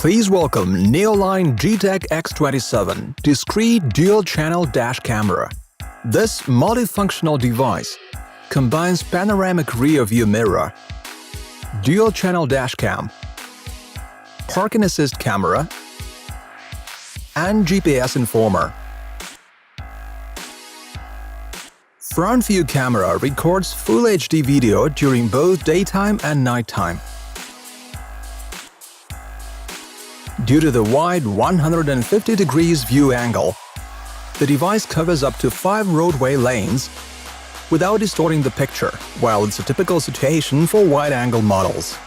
Please welcome NEOLINE G Tech X27 discrete dual-channel dash camera. This multifunctional device combines panoramic rear-view mirror, dual-channel dashcam, parking assist camera, and GPS informer. Front view camera records Full HD video during both daytime and nighttime. Due to the wide 150 degrees view angle, the device covers up to 5 roadway lanes without distorting the picture, while it's a typical situation for wide-angle models.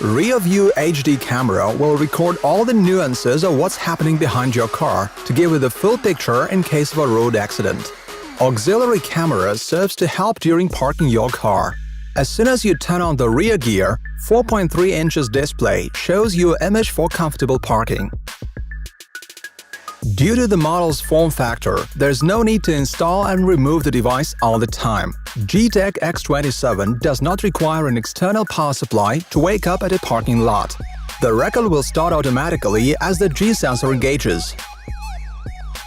Rear-view HD camera will record all the nuances of what's happening behind your car to give you the full picture in case of a road accident. Auxiliary camera serves to help during parking your car. As soon as you turn on the rear gear, 4.3 inches display shows you an image for comfortable parking. Due to the model's form factor, there's no need to install and remove the device all the time. G Tech X27 does not require an external power supply to wake up at a parking lot. The record will start automatically as the G sensor engages.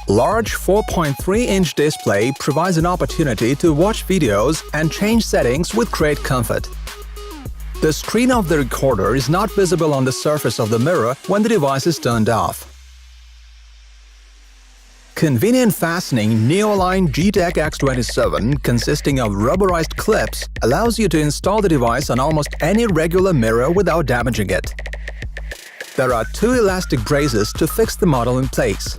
Large 4.3-inch display provides an opportunity to watch videos and change settings with great comfort. The screen of the recorder is not visible on the surface of the mirror when the device is turned off. Convenient fastening NEOLINE G Tech X27 consisting of rubberized clips allows you to install the device on almost any regular mirror without damaging it. There are 2 elastic braces to fix the model in place.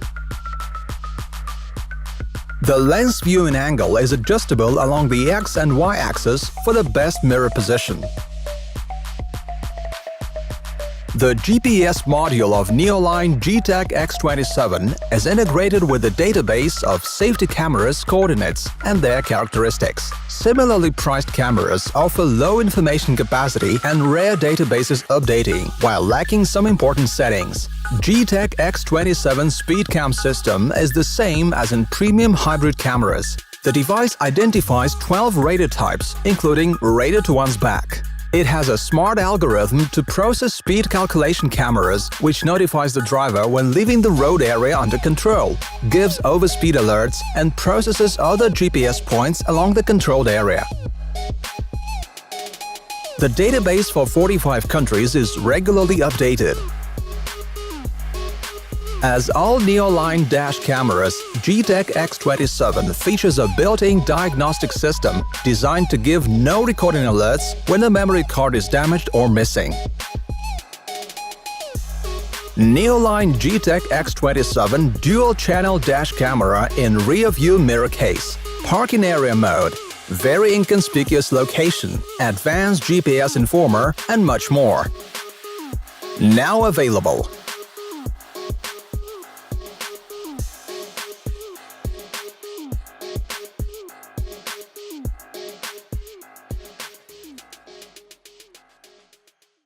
The lens viewing angle is adjustable along the X and Y axis for the best mirror position. The GPS module of NEOLINE G Tech X27 is integrated with a database of safety cameras' coordinates and their characteristics. Similarly priced cameras offer low information capacity and rare databases updating, while lacking some important settings. G Tech X27 SpeedCam system is the same as in premium hybrid cameras. The device identifies 12 radar types, including radar to one's back. It has a smart algorithm to process speed calculation cameras, which notifies the driver when leaving the road area under control, gives overspeed alerts, and processes other GPS points along the controlled area. The database for 45 countries is regularly updated. As all NEOLINE dash cameras, G Tech X27 features a built-in diagnostic system designed to give no recording alerts when a memory card is damaged or missing. NEOLINE G Tech X27 dual-channel dash camera in rear-view mirror case, parking area mode, very inconspicuous location, advanced GPS informer, and much more. Now available.